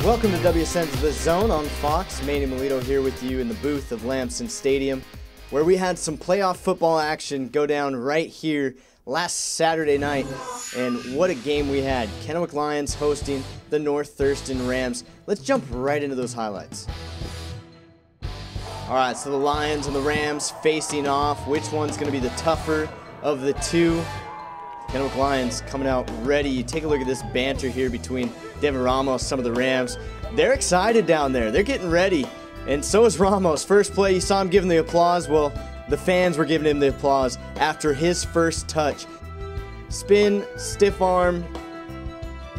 Welcome to WSN's The Zone on Fox. Manny Melito here with you in the booth of Lamson Stadium, where we had some playoff football action go down right here last Saturday night. And what a game we had. Kennewick Lions hosting the North Thurston Rams. Let's jump right into those highlights. All right, so the Lions and the Rams facing off. Which one's going to be the tougher of the two? Kennewick Lions coming out ready. You take a look at this banter here between Devin Ramos, some of the Rams. They're excited down there. They're getting ready. And so is Ramos. First play, you saw him giving the applause. Well, the fans were giving him the applause after his first touch. Spin, stiff arm,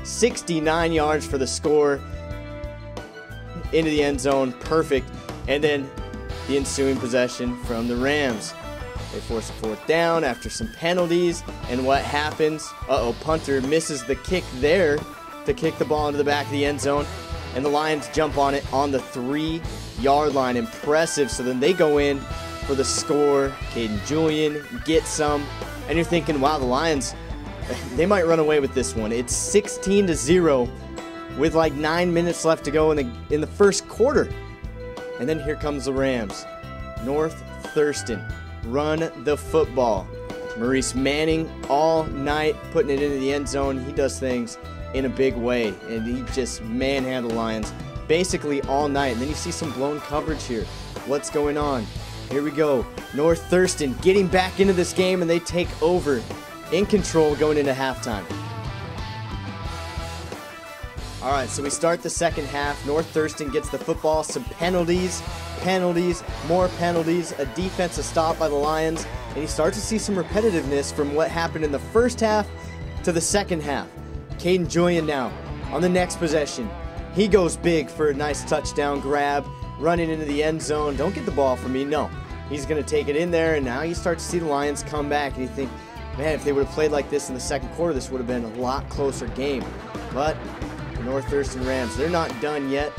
69 yards for the score. Into the end zone, perfect. And then the ensuing possession from the Rams. They force a fourth down after some penalties, and what happens? Punter misses the kick there to kick the ball into the back of the end zone, and the Lions jump on it on the 3-yard line. Impressive. So then they go in for the score. Caden Julian gets some, and you're thinking, wow, the Lions, they might run away with this one. It's 16-0 with like 9 minutes left to go in the first quarter, and then here comes the Rams. North Thurston run the football. Maurice Manning all night putting it into the end zone. He does things in a big way, and he just manhandled Lions basically all night. And then you see some blown coverage here. What's going on? Here we go. North Thurston getting back into this game, and they take over in control going into halftime. All right, so we start the second half. North Thurston gets the football, some penalties, more penalties, a defensive stop by the Lions, and you start to see some repetitiveness from what happened in the first half to the second half. Caden Julian now on the next possession. He goes big for a nice touchdown grab, running into the end zone. Don't get the ball from me, no. He's going to take it in there, and now you start to see the Lions come back, and you think, man, if they would have played like this in the second quarter, this would have been a lot closer game. But the North Thurston Rams, they're not done yet.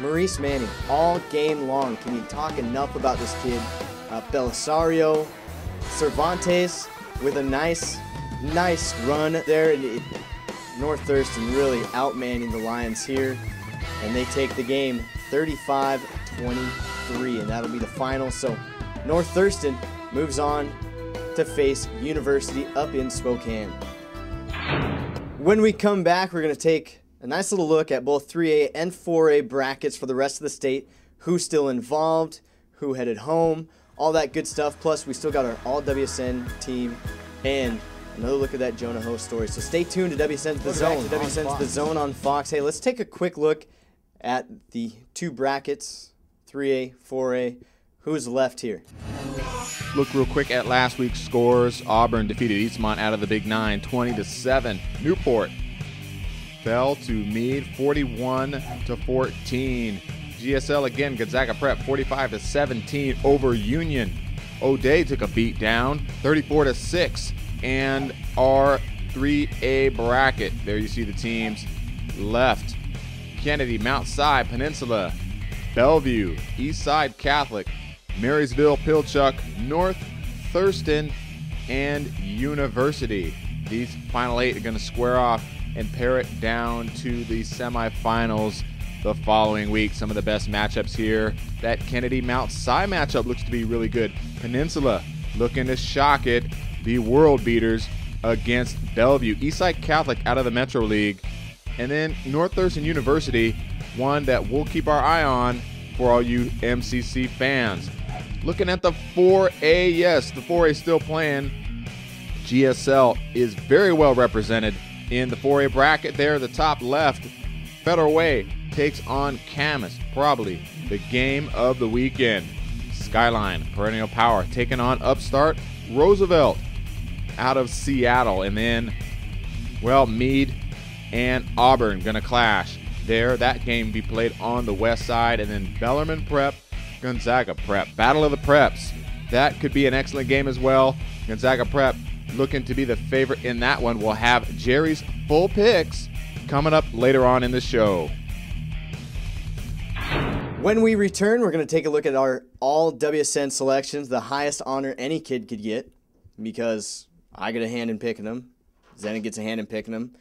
Maurice Manning, all game long. Can you talk enough about this kid? Belisario, Cervantes with a nice run there. North Thurston really outmanning the Lions here. And they take the game 35-23, and that'll be the final. So North Thurston moves on to face University up in Spokane. When we come back, we're going to take a nice little look at both 3A and 4A brackets for the rest of the state. Who's still involved, who headed home, all that good stuff. Plus, we still got our all-WSN team and another look at that Jonah Ho story. So stay tuned to WSN's The Zone. WSN's The Zone on Fox. Hey, let's take a quick look at the two brackets, 3A, 4A. Who's left here? Look real quick at last week's scores. Auburn defeated Eastmont out of the Big 9, 20-7. Newport fell to Meade, 41-14. GSL again, Gonzaga Prep, 45-17 over Union. O'Day took a beat down, 34-6. And our 3A bracket, there you see the teams left. Kennedy, Mount Si, Peninsula, Bellevue, Eastside Catholic, Marysville, Pilchuck, North Thurston, and University. These final 8 are going to square off and pare it down to the semifinals the following week. Some of the best matchups here. That Kennedy-Mount Si matchup looks to be really good. Peninsula looking to shock it. The world beaters against Bellevue. Eastside Catholic out of the Metro League. And then North Thurston University, one that we'll keep our eye on for all you MCC fans. Looking at the 4A, yes, the 4A still playing. GSL is very well represented in the 4A bracket there, the top left. Federal Way takes on Camas, probably the game of the weekend. Skyline, Perennial Power, taking on Upstart Roosevelt out of Seattle. And then, well, Meade and Auburn going to clash there. That game be played on the west side. And then Bellarmine Prep, Gonzaga Prep. Battle of the Preps. That could be an excellent game as well. Gonzaga Prep looking to be the favorite in that one. We'll have Jerry's full picks coming up later on in the show. When we return, we're going to take a look at our all WSN selections, the highest honor any kid could get, because I get a hand in picking them. Zenna gets a hand in picking them.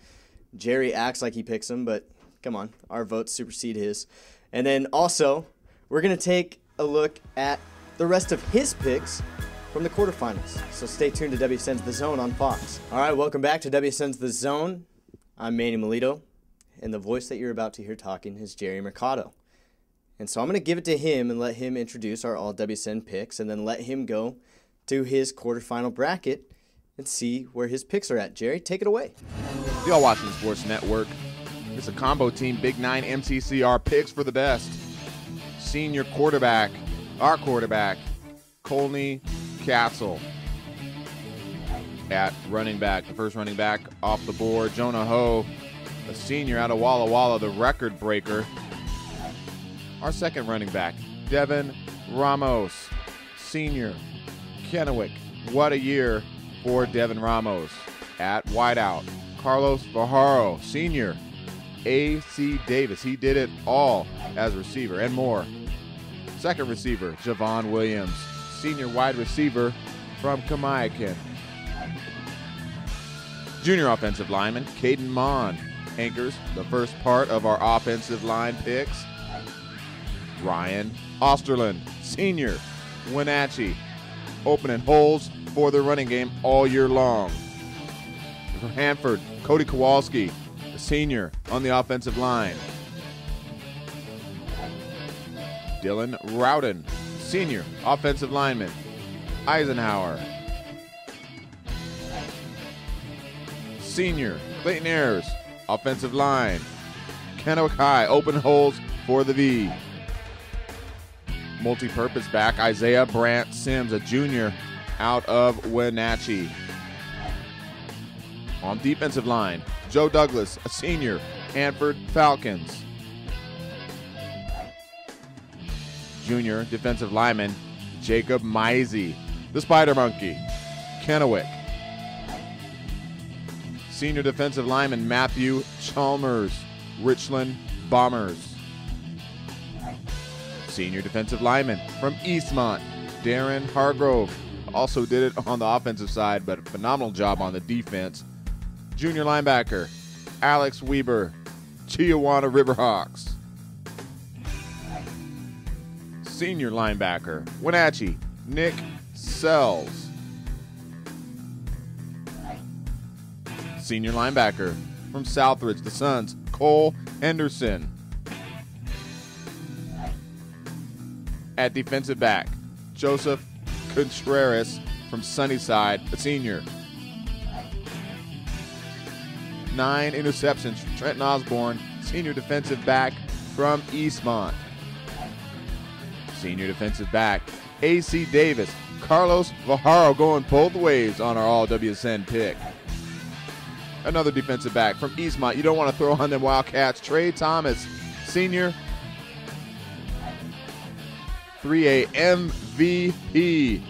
Jerry acts like he picks them, but Come on, our votes supersede his. And then also, we're going to take a look at the rest of his picks from the quarterfinals. So stay tuned to WSN's The Zone on Fox. All right, welcome back to WSN's The Zone. I'm Manny Melito, and the voice that you're about to hear talking is Jerry Mercado. And so I'm going to give it to him and let him introduce our all WSN picks, and then let him go to his quarterfinal bracket and see where his picks are at. Jerry, take it away. Y'all watching the Sports Network. It's a combo team, Big 9 MCCR picks for the best. Senior quarterback, our quarterback, Colney Castle. At running back, the first running back off the board, Jonah Ho, a senior out of Walla Walla, the record breaker. Our second running back, Devin Ramos, senior, Kennewick. What a year for Devin Ramos. At wideout, Carlos Vajaro, senior, A.C. Davis. He did it all as a receiver and more. Second receiver, Javon Williams, senior wide receiver from Kamiakin. Junior offensive lineman, Caden Mon, anchors the first part of our offensive line picks. Ryan Osterland, senior, Wenatchee, opening holes for the running game all year long. From Hanford, Cody Kowalski, a senior on the offensive line. Dylan Rowden, senior offensive lineman, Eisenhower. Senior, Clayton Ayers, offensive line. Kennewick High, open holes for the V. Multi-purpose back, Isaiah Brant Sims, a junior out of Wenatchee. On defensive line, Joe Douglas, a senior, Hanford Falcons. Junior defensive lineman, Jacob Misey, the Spider Monkey, Kennewick. Senior defensive lineman, Matthew Chalmers, Richland Bombers. Senior defensive lineman from Eastmont, Darren Hargrove, also did it on the offensive side, but a phenomenal job on the defense. Junior linebacker, Alex Weber, Chiawana Riverhawks. Senior linebacker, Wenatchee, Nick Sells. Senior linebacker from Southridge, the Suns, Cole Henderson. At defensive back, Joseph Contreras from Sunnyside, a senior. 9 interceptions from Trenton Osborne, senior defensive back from Eastmont. Senior defensive back, A.C. Davis, Carlos Vajaro going both ways on our all-WSN pick. Another defensive back from Eastmont. You don't want to throw on them Wildcats. Trey Thomas, senior, 3A MVP.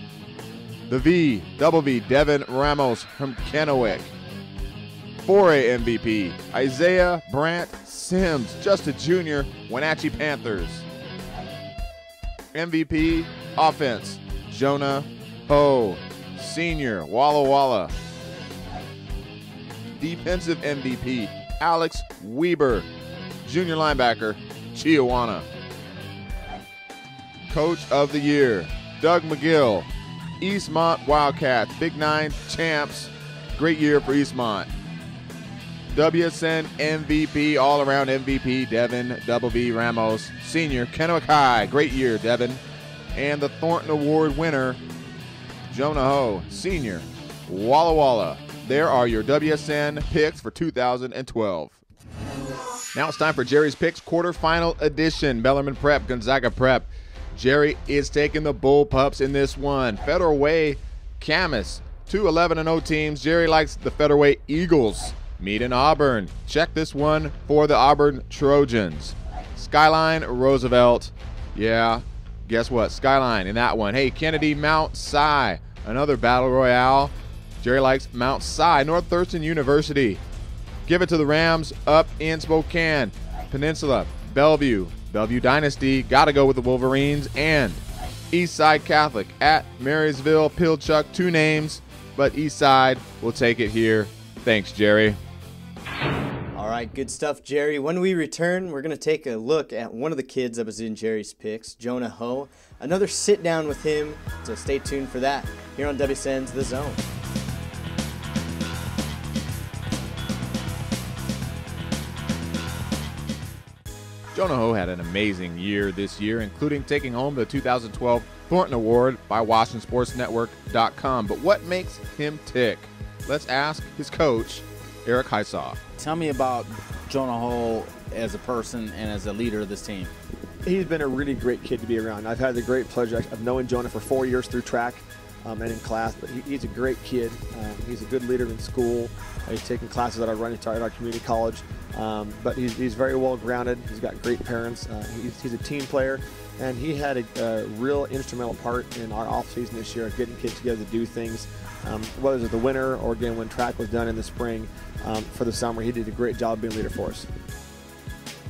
The V, double V, Devin Ramos from Kennewick. 4A MVP, Isaiah Brant Sims, just a junior, Wenatchee Panthers. MVP offense, Jonah Ho, senior, Walla Walla. Defensive MVP, Alex Weber, junior linebacker, Chiawana. Coach of the Year, Doug McGill, Eastmont Wildcats, Big 9 champs. Great year for Eastmont. WSN MVP, all-around MVP, Devin Double V Ramos, senior, Kennewick High. Great year, Devin. And the Thornton Award winner, Jonah Ho, senior, Walla Walla. There are your WSN picks for 2012. Now it's time for Jerry's Picks quarterfinal edition. Bellarmine Prep, Gonzaga Prep. Jerry is taking the Bull Pups in this one. Federal Way, Camas, 2 11-0 teams. Jerry likes the Federal Way Eagles. Meet in Auburn. Check this one for the Auburn Trojans. Skyline, Roosevelt. Yeah, guess what? Skyline in that one. Hey, Kennedy, Mount Si. Another Battle Royale. Jerry likes Mount Si. North Thurston University. Give it to the Rams up in Spokane. Peninsula, Bellevue. Bellevue Dynasty. Got to go with the Wolverines. And Eastside Catholic at Marysville. Pilchuck. 2 names, but Eastside will take it here. Thanks, Jerry. All right, good stuff, Jerry. When we return, we're going to take a look at one of the kids that was in Jerry's picks, Jonah Ho. Another sit down with him, so stay tuned for that here on WSN's The Zone. Jonah Ho had an amazing year this year, including taking home the 2012 Thornton Award by WashingtonSportsNetwork.com. But what makes him tick? Let's ask his coach, Eric Heisaw. Tell me about Jonah Ho as a person and as a leader of this team. He's been a really great kid to be around. I've had the great pleasure of knowing Jonah for 4 years through track and in class, but he's a great kid. He's a good leader in school. He's taken classes at our community college, but he's very well grounded. He's got great parents. He's a team player, and he had a real instrumental part in our off season this year, getting kids together to do things, whether it was the winter or again when track was done in the spring. For the summer, he did a great job being a leader for us.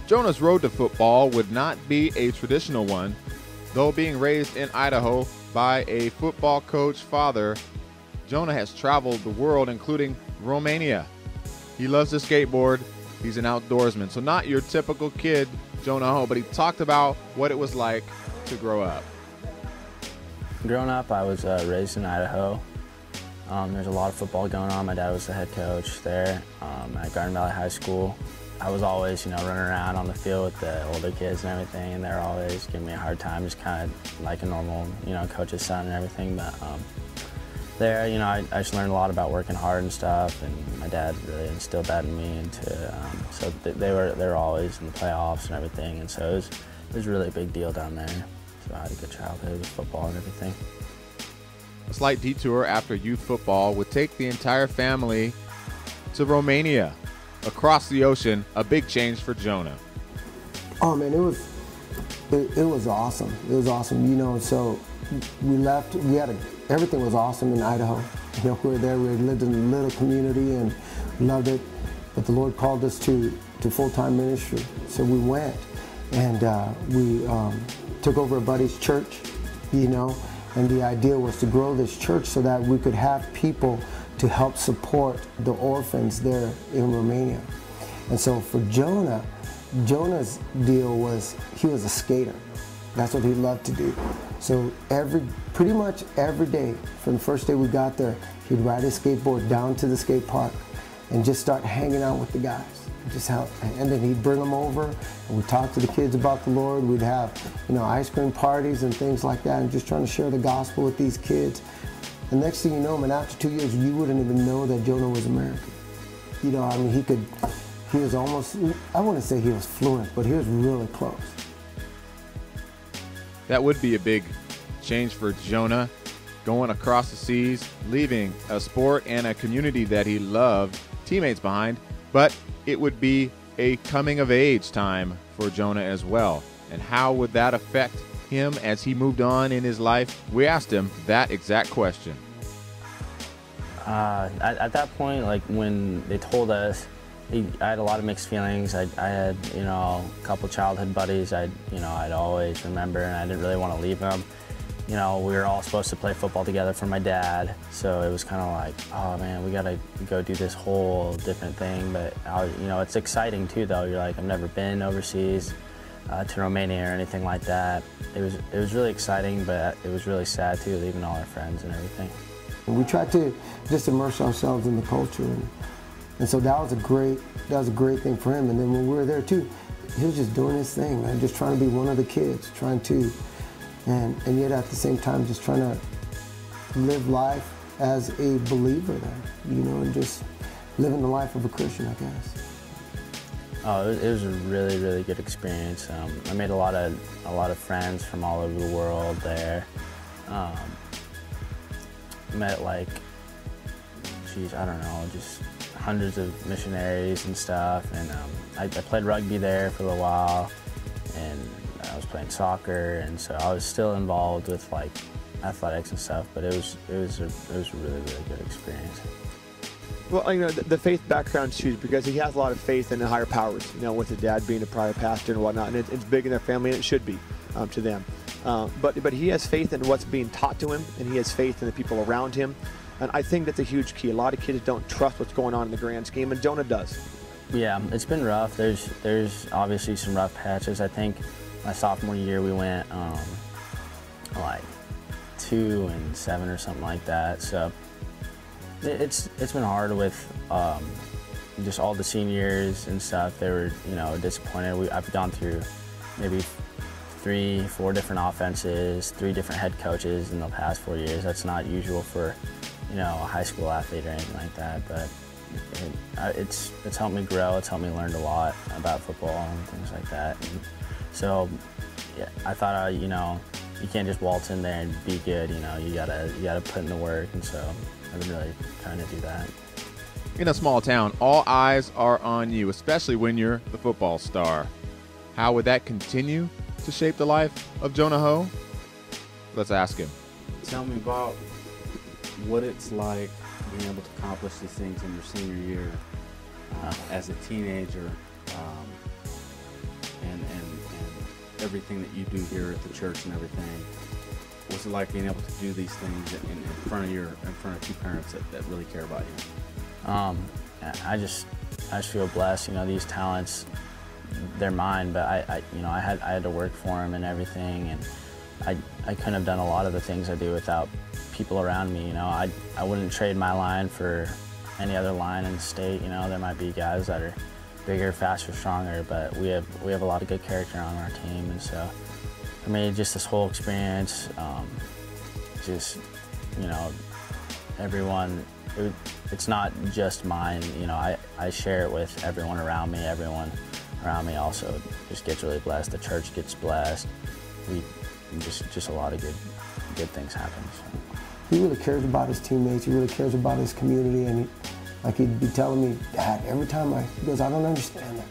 Jonah's road to football would not be a traditional one, though being raised in Idaho by a football coach father, Jonah has traveled the world, including Romania. He loves to skateboard. He's an outdoorsman. So not your typical kid, Jonah Ho, but he talked about what it was like to grow up. Growing up, I was raised in Idaho. There's a lot of football going on. My dad was the head coach there at Garden Valley High School. I was always, running around on the field with the older kids and everything, and they're always giving me a hard time, just kind of like a normal, coach's son and everything. But there, I just learned a lot about working hard and stuff, and my dad really instilled that in me. So they were always in the playoffs and everything, and so it was really a big deal down there. So I had a good childhood with football and everything. A slight detour after youth football would take the entire family to Romania. Across the ocean, a big change for Jonah. Oh man, it was awesome. It was awesome, so we left, everything was awesome in Idaho. We were there, we lived in a little community and loved it, but the Lord called us to full-time ministry. So we went, and we took over a buddy's church, and the idea was to grow this church so that we could have people to help support the orphans there in Romania. And so for Jonah's deal was he was a skater. That's what he loved to do. So pretty much every day, from the first day we got there, he'd ride his skateboard down to the skate park and just start hanging out with the guys. And then he'd bring them over, and we'd talk to the kids about the Lord. We'd have, ice cream parties and things like that, and just trying to share the gospel with these kids. And next thing you know, man, after 2 years, you wouldn't even know that Jonah was American. He was almost, I wouldn't say he was fluent, but he was really close. That would be a big change for Jonah, going across the seas, leaving a sport and a community that he loved, teammates behind, but it would be a coming-of-age time for Jonah as well. And how would that affect him as he moved on in his life? We asked him that exact question. At that point, like when they told us, I had a lot of mixed feelings. I had, a couple childhood buddies I'd always remember, and I didn't really want to leave them. We were all supposed to play football together for my dad, so it was kind of like, oh man, we gotta go do this whole different thing. But it's exciting too, though. You're like, I've never been overseas to Romania or anything like that. It was really exciting, but it was really sad too, leaving all our friends and everything. We tried to just immerse ourselves in the culture, and so that was a great thing for him. And then when we were there too, he was just doing his thing, man, just trying to be one of the kids, and yet at the same time just trying to live life as a believer there, and just living the life of a Christian, I guess. Oh, it was a really, really good experience. I made a lot of friends from all over the world there. Met just hundreds of missionaries and stuff. And I played rugby there for a little while, and I was playing soccer, and so I was still involved with athletics and stuff. But it was a really, really good experience. Well, the faith background's huge because he has a lot of faith in the higher powers, with his dad being a prior pastor and whatnot, and it's big in their family, and it should be to them. But he has faith in what's being taught to him, and he has faith in the people around him, and I think that's a huge key. A lot of kids don't trust what's going on in the grand scheme, and Jonah does. Yeah, it's been rough. There's obviously some rough patches. I think my sophomore year we went like 2-7 or something like that. So it's been hard with just all the seniors and stuff. They were disappointed. I've gone through maybe 3-4 different offenses, 3 different head coaches in the past 4 years. That's not usual for a high school athlete or anything like that, but it's helped me grow. It's helped me learn a lot about football and things like that. And so yeah, I thought you can't just waltz in there and be good. You gotta put in the work, and so I've been really trying to do that. In a small town, all eyes are on you, especially when you're the football star. How would that continue to shape the life of Jonah Ho? Let's ask him. Tell me about what it's like being able to accomplish these things in your senior year as a teenager, and everything that you do here at the church and everything. What's it like being able to do these things in front of 2 parents that really care about you? I just feel blessed. These talents, they're mine, but I had to work for them and everything, and I couldn't have done a lot of the things I do without people around me. I wouldn't trade my line for any other line in the state. There might be guys that are bigger, faster, stronger, but we have a lot of good character on our team, and so for me, just this whole experience, everyone. It's not just mine. I share it with everyone around me. Everyone around me also just gets really blessed. The church gets blessed. Just a lot of good things happen. So. He really cares about his teammates. He really cares about his community, and he'd be telling me, Dad, every time he goes, I don't understand that.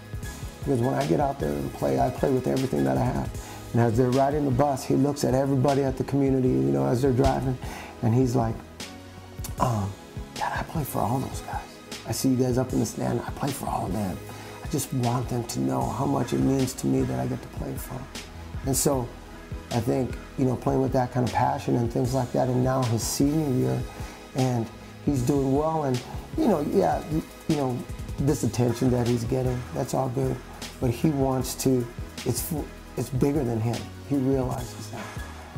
Because when I get out there and play, I play with everything that I have. And as they're riding the bus, he looks at everybody at the community, as they're driving, and he's like, Dad, I play for all those guys. I see you guys up in the stand. I play for all of them. I just want them to know how much it means to me that I get to play for them. And so I think, playing with that kind of passion and things like that, and now his senior year, and he's doing well, and, this attention that he's getting, that's all good, but he wants to, it's bigger than him. He realizes that.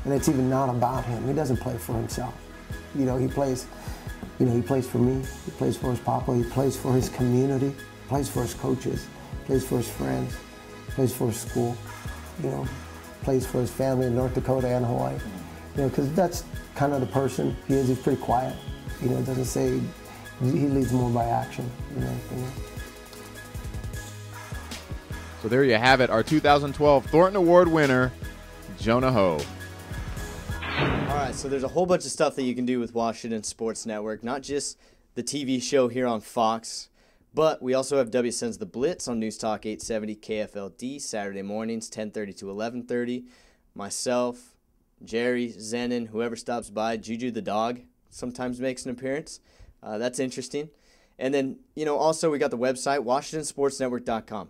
And it's even not about him. He doesn't play for himself. He plays for me, he plays for his papa, he plays for his community, he plays for his coaches, he plays for his friends, he plays for his school, plays for his family in North Dakota and Hawaii. Because that's kind of the person he is. He's pretty quiet. Doesn't say, he leads more by action. So there you have it, our 2012 Thornton Award winner, Jonah Ho. All right, so there's a whole bunch of stuff that you can do with Washington Sports Network, not just the TV show here on Fox, but we also have WSN's The Blitz on News Talk 870 KFLD, Saturday mornings, 10:30 to 11:30. Myself, Jerry, Zenon, whoever stops by, Juju the dog sometimes makes an appearance. That's interesting. And then, also we got the website, WashingtonSportsNetwork.com.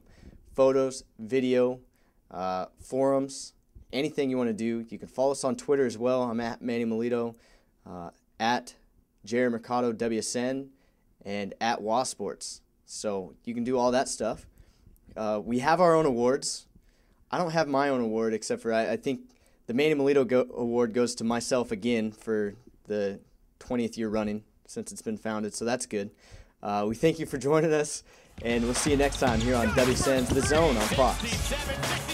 Photos, video, forums, anything you want to do. You can follow us on Twitter as well. I'm at Manny Melito, at Jerry Mercado WSN, and at WaSports. So you can do all that stuff. We have our own awards. I don't have my own award, except for I think the Manny Melito Award goes to myself again for the 20th year running since it's been founded, so that's good. We thank you for joining us, and we'll see you next time here on WSN's The Zone on Fox.